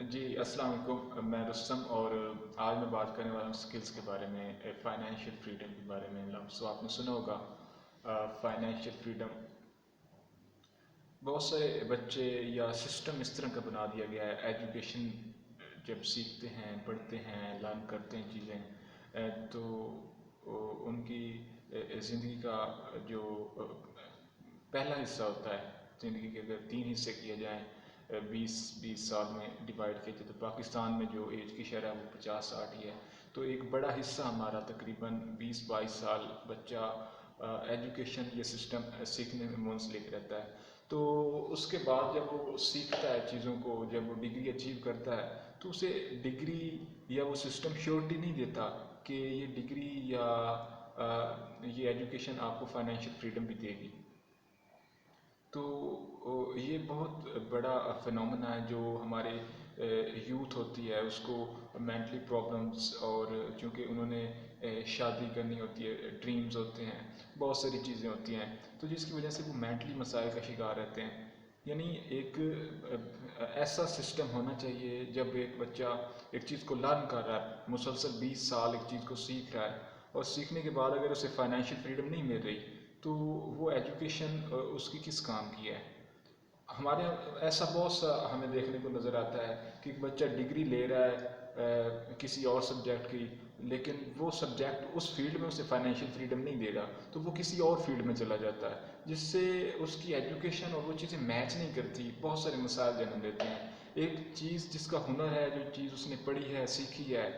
جی السلام علیکم، میں رستم اور آج میں بات کرنے والا ہوں سکلز کے بارے میں، فائنینشیل فریڈم کے بارے میں۔ لفظ آپ نے سنا ہوگا فائنینشیل فریڈم۔ بہت سارے بچے یا سسٹم اس طرح کا بنا دیا گیا ہے، ایجوکیشن جب سیکھتے ہیں، پڑھتے ہیں، لرن کرتے ہیں چیزیں، تو ان کی زندگی کا جو پہلا حصہ ہوتا ہے زندگی کے، اگر 3 حصے کیے جائیں 20 سال میں ڈیوائڈ کیے جائے، تو پاکستان میں جو ایج کی شرح وہ 50-60 ہی ہے۔ تو ایک بڑا حصہ ہمارا تقریباً 20-22 سال بچہ ایجوکیشن یا سسٹم سیکھنے میں منسلک رہتا ہے۔ تو اس کے بعد جب وہ سیکھتا ہے چیزوں کو، جب وہ ڈگری اچیو کرتا ہے، تو اسے ڈگری یا وہ سسٹم شیورٹی نہیں دیتا کہ یہ ڈگری یا یہ ایجوکیشن آپ کو فائنینشیل فریڈم بھی دے گی۔ تو یہ بہت بڑا فنومنا ہے جو ہمارے یوتھ ہوتی ہے اس کو مینٹلی پرابلمس، اور چونکہ انہوں نے شادی کرنی ہوتی ہے، ڈریمز ہوتے ہیں، بہت ساری چیزیں ہوتی ہیں، تو جس کی وجہ سے وہ مینٹلی مسائل کا شکار رہتے ہیں۔ یعنی ایک ایسا سسٹم ہونا چاہیے جب ایک بچہ ایک چیز کو لرن کر رہا ہے، مسلسل 20 سال ایک چیز کو سیکھ رہا ہے، اور سیکھنے کے بعد اگر اسے فائنینشیل فریڈم نہیں مل رہی تو وہ ایجوکیشن اس کی کس کام کی ہے۔ ہمارے یہاں ایسا بہت سا ہمیں دیکھنے کو نظر آتا ہے کہ ایک بچہ ڈگری لے رہا ہے کسی اور سبجیکٹ کی، لیکن وہ سبجیکٹ اس فیلڈ میں اسے فائنینشیل فریڈم نہیں دے رہا، تو وہ کسی اور فیلڈ میں چلا جاتا ہے، جس سے اس کی ایجوکیشن اور وہ چیزیں میچ نہیں کرتی، بہت سارے مسائل جنم دیتے ہیں۔ ایک چیز جس کا ہنر ہے، جو چیز اس نے پڑھی ہے، سیکھی ہے،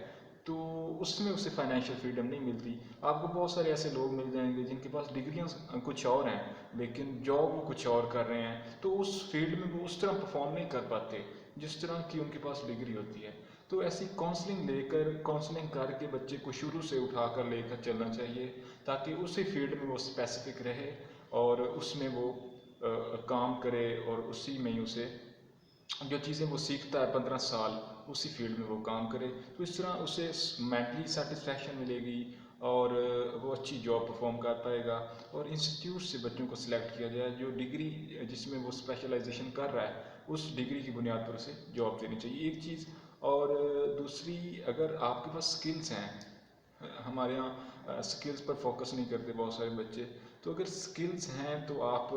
تو اس میں اسے فائنینشیل فریڈم نہیں ملتی۔ آپ کو بہت سارے ایسے لوگ مل جائیں گے جن کے پاس ڈگریاں کچھ اور ہیں لیکن جاب وہ کچھ اور کر رہے ہیں، تو اس فیلڈ میں وہ اس طرح پرفارم نہیں کر پاتے جس طرح کی ان کے پاس ڈگری ہوتی ہے۔ تو ایسی کاؤنسلنگ کر کے بچے کو شروع سے اٹھا کر لے کر چلنا چاہیے، تاکہ اسی فیلڈ میں وہ اسپیسیفک رہے اور اس میں وہ کام کرے، اور اسی میں ہی اسے جو چیزیں وہ سیکھتا ہے 15 سال اسی فیلڈ میں وہ کام کرے، تو اس طرح اسے مینٹلی سیٹسفیکشن ملے گی اور وہ اچھی جاب پرفارم کر پائے گا۔ اور انسٹیٹیوٹ سے بچوں کو سلیکٹ کیا جائے جو ڈگری جس میں وہ اسپیشلائزیشن کر رہا ہے، اس ڈگری کی بنیاد پر اسے جاب دینی چاہیے، ایک چیز۔ اور دوسری، اگر آپ کے پاس سکلز ہیں، ہمارے یہاں سکلز پر فوکس نہیں کرتے بہت سارے بچے، تو اگر سکلز ہیں تو آپ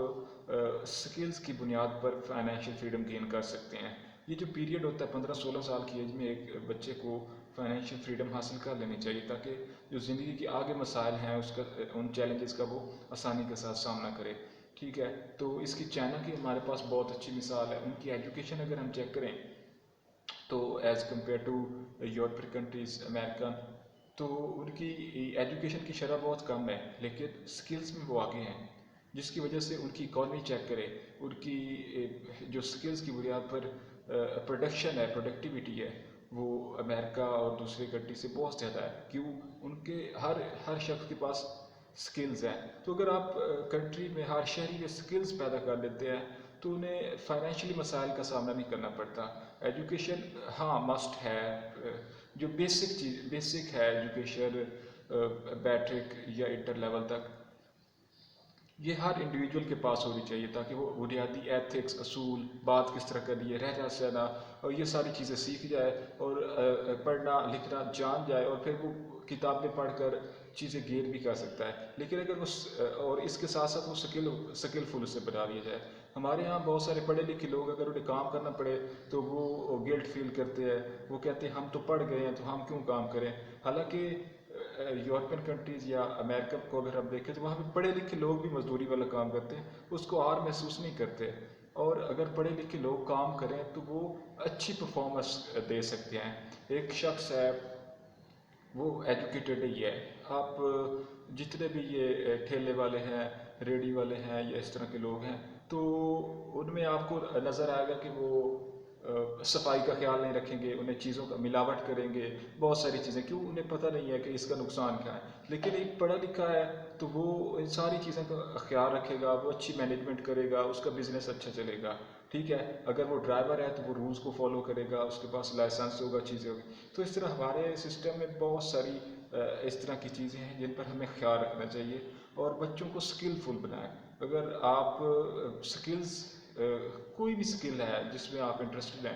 سکلز کی بنیاد پر فائنینشیل فریڈم گین کر سکتے ہیں۔ یہ جو پیریڈ ہوتا ہے 15-16 سال کی ایج میں، ایک بچے کو فائنینشیل فریڈم حاصل کر لینی چاہیے، تاکہ جو زندگی کے آگے مسائل ہیں اس کا، ان چیلنجز کا وہ آسانی کے ساتھ سامنا کرے۔ ٹھیک ہے، تو اس کی چائنا کی ہمارے پاس بہت اچھی مثال ہے۔ ان کی ایجوکیشن اگر ہم چیک کریں تو as compared to European countries, American, تو ان کی ایجوکیشن کی شرح بہت کم ہے، لیکن سکلز میں وہ آگے ہیں، جس کی وجہ سے ان کی اکانومی چیک کرے، ان کی جو سکلز کی بنیاد پر پروڈکشن ہے، پروڈکٹیویٹی ہے، وہ امریکہ اور دوسرے کنٹری سے بہت زیادہ ہے۔ کیوں؟ ان کے ہر شخص کے پاس سکلز ہیں۔ تو اگر آپ کنٹری میں ہر شہری میں سکلز پیدا کر لیتے ہیں تو انہیں فائنینشلی مسائل کا سامنا نہیں کرنا پڑتا۔ ایجوکیشن ہاں مسٹ ہے، جو بیسک ہے ایجوکیشن، بیٹرک یا انٹر لیول تک، یہ ہر انڈیویجول کے پاس ہونی چاہیے، تاکہ وہ بنیادی ایتھکس، اصول، بات کس طرح کرنی ہے، رہنا سہنا، اور یہ ساری چیزیں سیکھ جائے، اور پڑھنا لکھنا جان جائے، اور پھر وہ کتابیں پڑھ کر چیزیں گین بھی کر سکتا ہے۔ لیکن اگر وہ اور اس کے ساتھ ساتھ وہ سکلفل اسے بنا دیا جائے۔ ہمارے یہاں بہت سارے پڑھے لکھے لوگ اگر انہیں کام کرنا پڑے تو وہ گلٹ فیل کرتے ہیں، وہ کہتے ہیں ہم تو پڑھ گئے ہیں تو ہم کیوں کام کریں۔ حالانکہ یورپین کنٹریز یا امریکہ کو اگر ہم دیکھیں تو وہاں پہ پڑھے لکھے لوگ بھی مزدوری والا کام کرتے ہیں، اس کو آر محسوس نہیں کرتے، اور اگر پڑھے لکھے لوگ کام کریں تو وہ اچھی پرفارمنس دے سکتے ہیں۔ ایک شخص ہے وہ ایجوکیٹڈ ہی ہے، آپ جتنے بھی یہ ٹھیلے والے ہیں، ریڑھی والے ہیں، یا اس طرح کے لوگ ہیں، تو ان میں آپ کو نظر آئے گا کہ وہ صفائی کا خیال نہیں رکھیں گے، انہیں چیزوں کا ملاوٹ کریں گے، بہت ساری چیزیں، کیوں؟ انہیں پتہ نہیں ہے کہ اس کا نقصان کیا ہے۔ لیکن ایک پڑھا لکھا ہے تو وہ ان ساری چیزوں کا خیال رکھے گا، وہ اچھی مینجمنٹ کرے گا، اس کا بزنس اچھا چلے گا۔ ٹھیک ہے، اگر وہ ڈرائیور ہے تو وہ رولز کو فالو کرے گا، اس کے پاس لائسنس ہوگا، چیزیں ہوگی۔ تو اس طرح ہمارے سسٹم میں بہت ساری اس طرح کی چیزیں ہیں جن پر ہمیں خیال رکھنا چاہیے، اور بچوں کو سکلفل بنائیں۔ اگر آپ سکلز کوئی بھی سکل ہے جس میں آپ انٹرسٹڈ ہیں